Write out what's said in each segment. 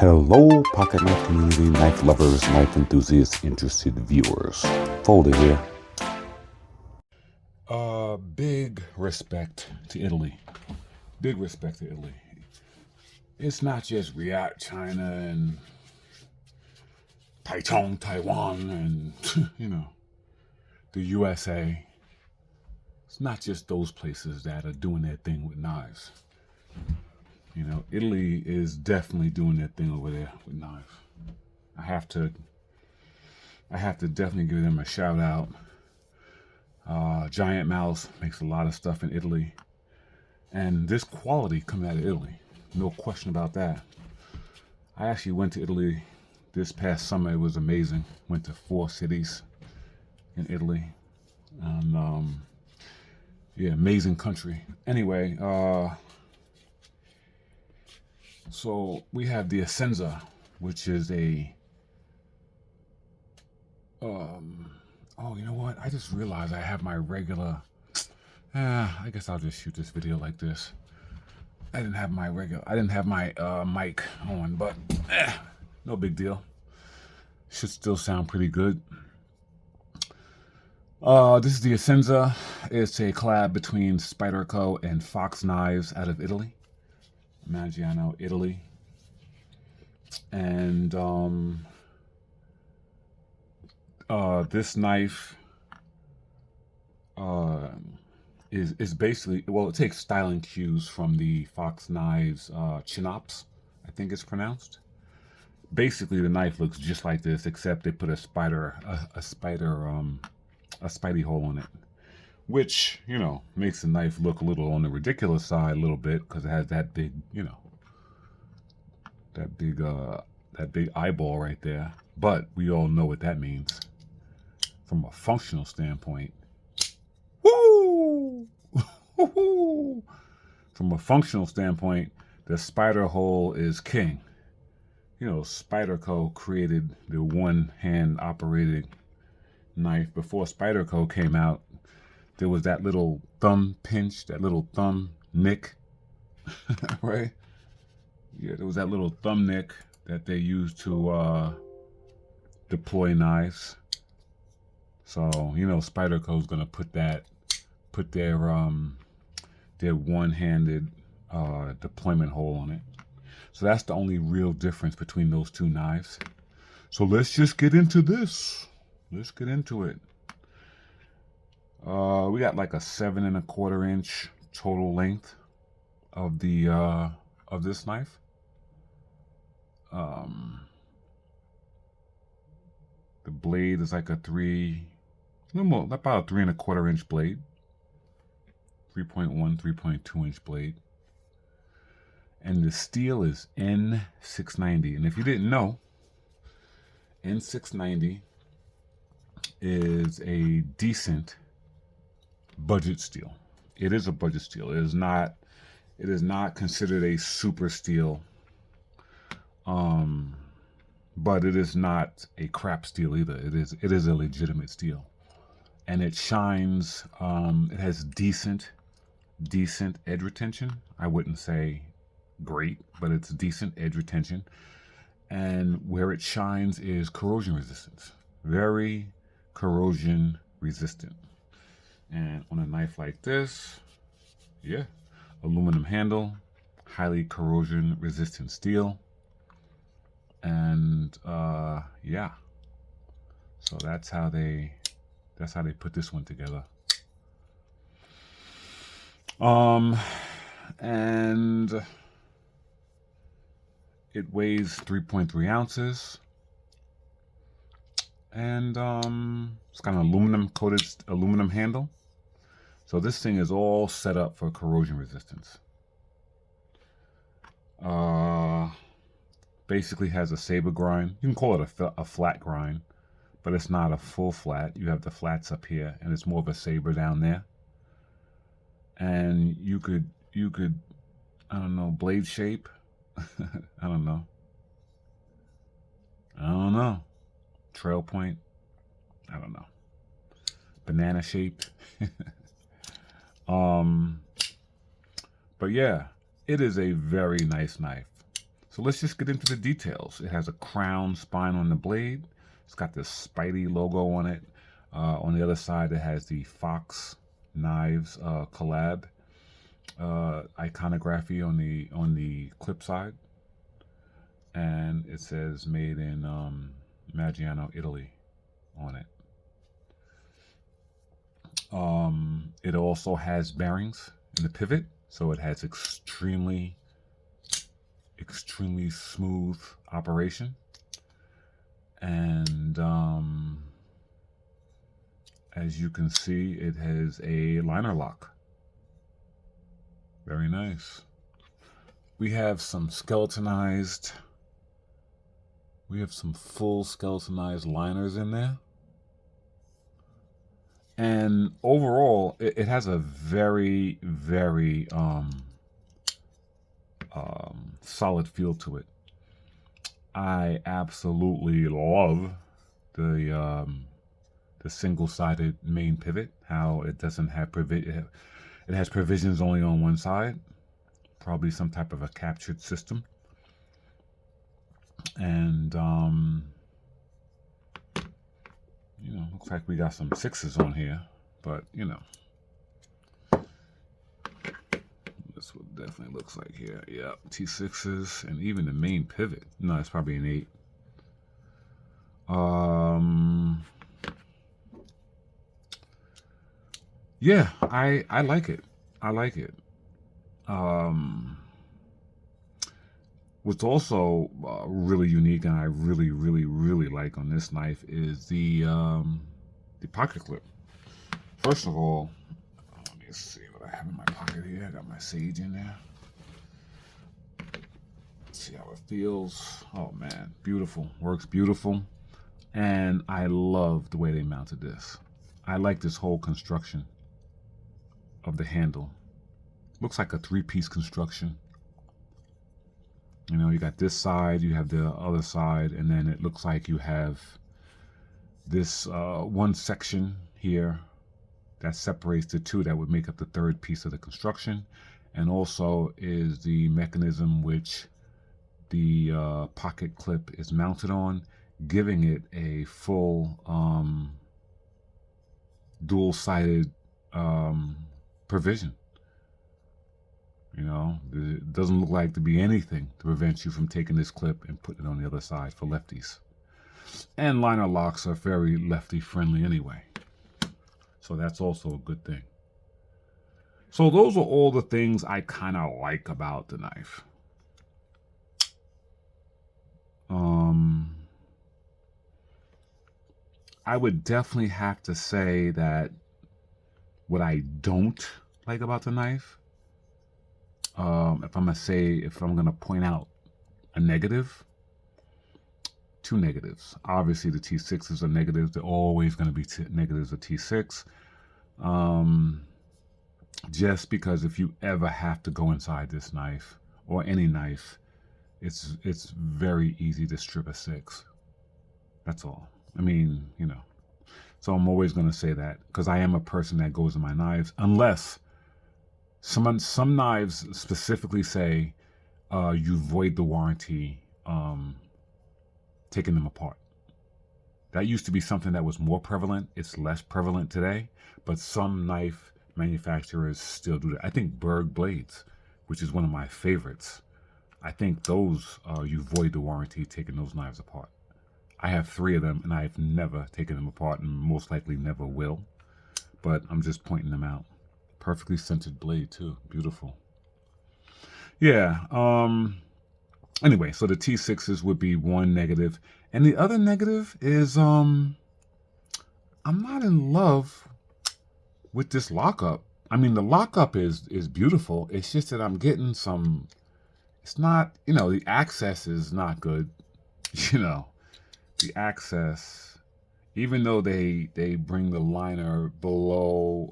Hello, pocket knife community, knife lovers, knife enthusiasts, interested viewers. Folder here. Big respect to Italy. Big respect to Italy. It's not just Riyadh, China, and Taichung, Taiwan, and, the USA. It's not just those places that are doing their thing with knives. Italy is definitely doing their thing over there with knives. I have to definitely give them a shout out. Giant Mouse makes a lot of stuff in Italy, and this quality coming out of Italy, no question about that. I actually went to Italy this past summer. It was amazing. Went to 4 cities in Italy, and amazing country. Anyway, so we have the Essenza, which is a oh, you know what? I just realized I have my regular. I guess I'll just shoot this video like this. I didn't have my mic on, but no big deal. Should still sound pretty good. This is the Asenza. It's a collab between Spyderco and Fox Knives out of Italy. Maggiano, Italy. And this knife is basically, well, it takes styling cues from the Fox Knives Chinops, I think it's pronounced. Basically, the knife looks just like this, except they put a Spidey hole on it, which makes the knife look a little on the ridiculous side a little bit, because it has that big, that big eyeball right there. But we all know what that means from a functional standpoint. Woo! From a functional standpoint, the spider hole is king. Spyderco created the one-hand operated knife. Before Spyderco came out, there was that little thumb pinch, that little thumb nick, right? Yeah, there was that little thumb nick that they used to deploy knives. So Spyderco's gonna put their one-handed deployment hole on it. So that's the only real difference between those two knives. So let's just get into this. Let's get into it. We got like a 7 1/4 inch total length of the of this knife. The blade is like about a 3 1/4 inch blade. 3.1, 3.2 inch blade. And the steel is N690. And if you didn't know, N690 is a decent budget steel. It is a budget steel. It is not considered a super steel. But it is not a crap steel either. It is a legitimate steel. And it shines, it has decent edge retention. I wouldn't say great, but it's decent edge retention. And where it shines is corrosion resistance. Very corrosion resistant. And on a knife like this, aluminum handle, highly corrosion resistant steel. And so that's how they put this one together. And it weighs 3.3 ounces. And it's got an coated aluminum handle. So this thing is all set up for corrosion resistance. Basically has a saber grind. You can call it a flat grind, but it's not a full flat. You have the flats up here, and it's more of a saber down there. And you could, I don't know, blade shape. I don't know. Trail point. I don't know. Banana shaped. But yeah, it is a very nice knife. So let's just get into the details. It has a crown spine on the blade. It's got this Spidey logo on it. On the other side, it has the Fox Knives collab iconography on the clip side, and it says made in Maggiano, Italy, on it. It also has bearings in the pivot, so it has extremely smooth operation. And as you can see, it has a liner lock. Very nice. We have some skeletonized, we have some full skeletonized liners in there. And overall, it has a very, very solid feel to it. I absolutely love the single-sided main pivot. How it doesn't have it has provisions only on one side. Probably some type of a captured system. And you know, looks like we got some 6s on here, but you know, that's what it definitely looks like here. Yeah, T6s, and even the main pivot. No, it's probably an 8. Yeah, I like it. I like it. What's also really unique, and I really like on this knife, is the pocket clip. First of all, let me see what I have in my pocket here. I got my sage in there. Let's see how it feels. Oh man, beautiful. Works beautiful. And I love the way they mounted this. I like this whole construction of the handle. Looks like a 3-piece construction. You know, you got this side, you have the other side, and then it looks like you have this one section here that separates the two that would make up the third piece of the construction, and also is the mechanism which the pocket clip is mounted on, giving it a full dual-sided provision. You know, it doesn't look like to be anything to prevent you from taking this clip and putting it on the other side for lefties. And liner locks are very lefty friendly anyway. So that's also a good thing. So those are all the things I kind of like about the knife. I would definitely have to say that what I don't like about the knife, if I'm gonna point out a negative, 2 negatives. Obviously, the T6s are negatives. They're always going to be negatives of T6. Just because if you ever have to go inside this knife or any knife, it's very easy to strip a 6. That's all. I mean, you know. So I'm always going to say that because I am a person that goes in my knives, unless some knives specifically say you void the warranty taking them apart. That used to be something that was more prevalent. It's less prevalent today, but some knife manufacturers still do that. I think Berg blades, which is one of my favorites, I think those you void the warranty taking those knives apart. I have 3 of them, and I've never taken them apart, and most likely never will. But I'm just pointing them out. Perfectly scented blade too. Beautiful. Yeah. Anyway, so the T6s would be one negative. And the other negative is I'm not in love with this lockup. I mean, the lockup is beautiful. It's just that I'm getting some, it's not, you know, the access is not good. You know, the access, even though they bring the liner below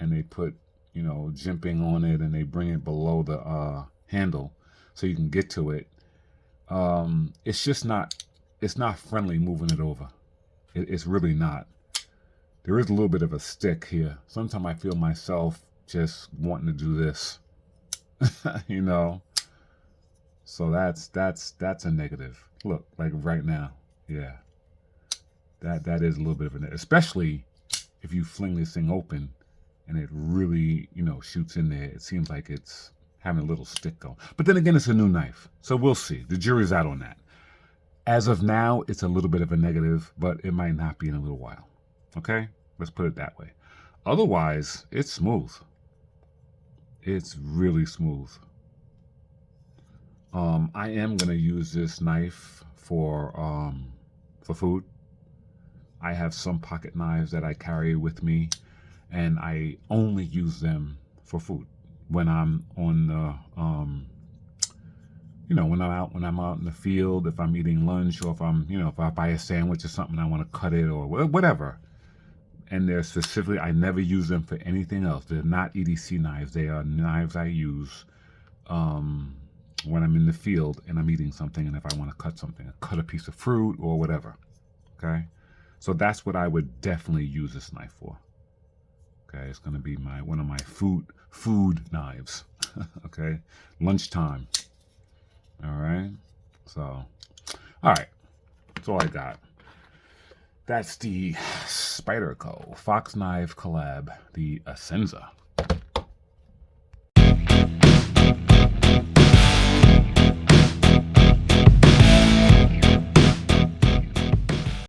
and they put, you know, jimping on it, and they bring it below the handle so you can get to it. It's just not, it's not friendly moving it over. It's really not. There is a little bit of a stick here. Sometimes I feel myself just wanting to do this, you know. So that's a negative. Look, like right now, yeah, that is a little bit of a negative, especially if you fling this thing open and it really, shoots in there. It seems like it's having a little stick going. But then again, it's a new knife, so we'll see. The jury's out on that. As of now, it's a little bit of a negative, but it might not be in a little while. Okay, let's put it that way. Otherwise, it's smooth. It's really smooth. I am gonna use this knife for food. I have some pocket knives that I carry with me, and I only use them for food when I'm on the when I'm out in the field, if I'm eating lunch, or if if I buy a sandwich or something, I want to cut it or whatever. And they're specifically, I never use them for anything else. They're not EDC knives. They are knives I use when I'm in the field and I'm eating something, and if I want to cut something, cut a piece of fruit or whatever. Okay, so that's what I would definitely use this knife for. Okay, it's gonna be one of my food knives. Okay, lunchtime. All right, so all right, that's all I got. That's the Spyderco Fox Knife collab, the Asenza.